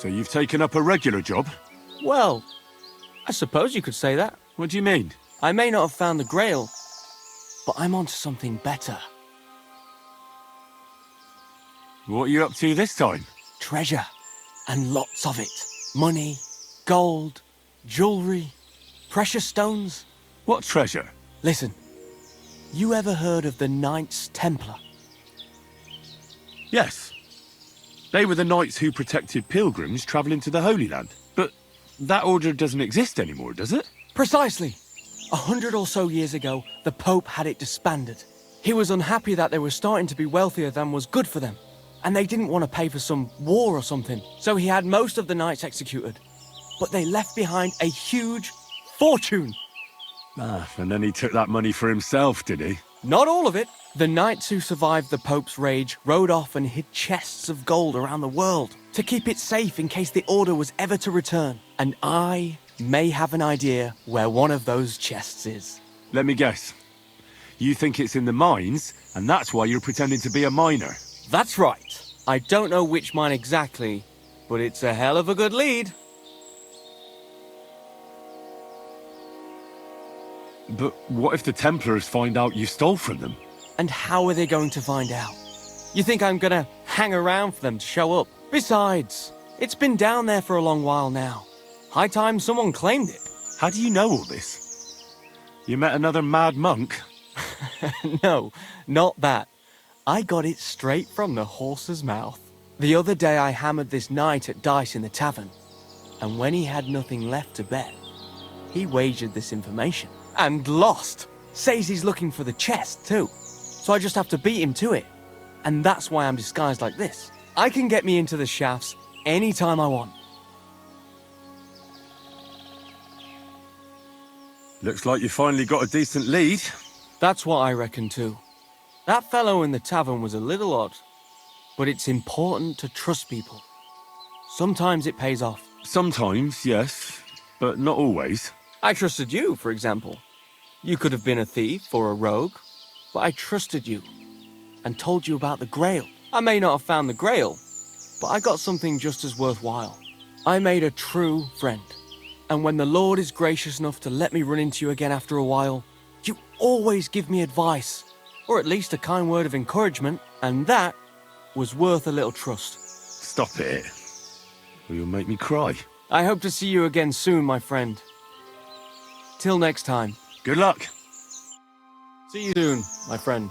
So you've taken up a regular job? Well, I suppose you could say that. What do you mean? I may not have found the Grail, but I'm onto something better. What are you up to this time? Treasure. And lots of it. Money, gold, jewelry, precious stones. What treasure? Listen, you ever heard of the Knights Templar? Yes. They were the knights who protected pilgrims travelling to the Holy Land. But that order doesn't exist anymore, does it? Precisely. 100 or so years ago, the Pope had it disbanded. He was unhappy that they were starting to be wealthier than was good for them. And they didn't want to pay for some war or something. So he had most of the knights executed. But they left behind a huge fortune. And then he took that money for himself, did he? Not all of it. The knights who survived the Pope's rage rode off and hid chests of gold around the world to keep it safe in case the order was ever to return. And I may have an idea where one of those chests is. Let me guess. You think it's in the mines, and that's why you're pretending to be a miner. That's right. I don't know which mine exactly, but it's a hell of a good lead. But what if the Templars find out you stole from them? And how are they going to find out? You think I'm gonna hang around for them to show up? Besides, it's been down there for a long while now. High time someone claimed it. How do you know all this? You met another mad monk? No, not that. I got it straight from the horse's mouth. The other day I hammered this knight at dice in the tavern, and when he had nothing left to bet, he wagered this information. And lost. Says he's looking for the chest, too. So I just have to beat him to it. And that's why I'm disguised like this. I can get me into the shafts anytime I want. Looks like you finally got a decent lead. That's what I reckon, too. That fellow in the tavern was a little odd. But it's important to trust people. Sometimes it pays off. Sometimes, yes. But not always. I trusted you, for example. You could have been a thief or a rogue, but I trusted you and told you about the Grail. I may not have found the Grail, but I got something just as worthwhile. I made a true friend, and when the Lord is gracious enough to let me run into you again after a while, you always give me advice, or at least a kind word of encouragement, and that was worth a little trust. Stop it, or you'll make me cry. I hope to see you again soon, my friend. Till next time. Good luck. See you soon, my friend.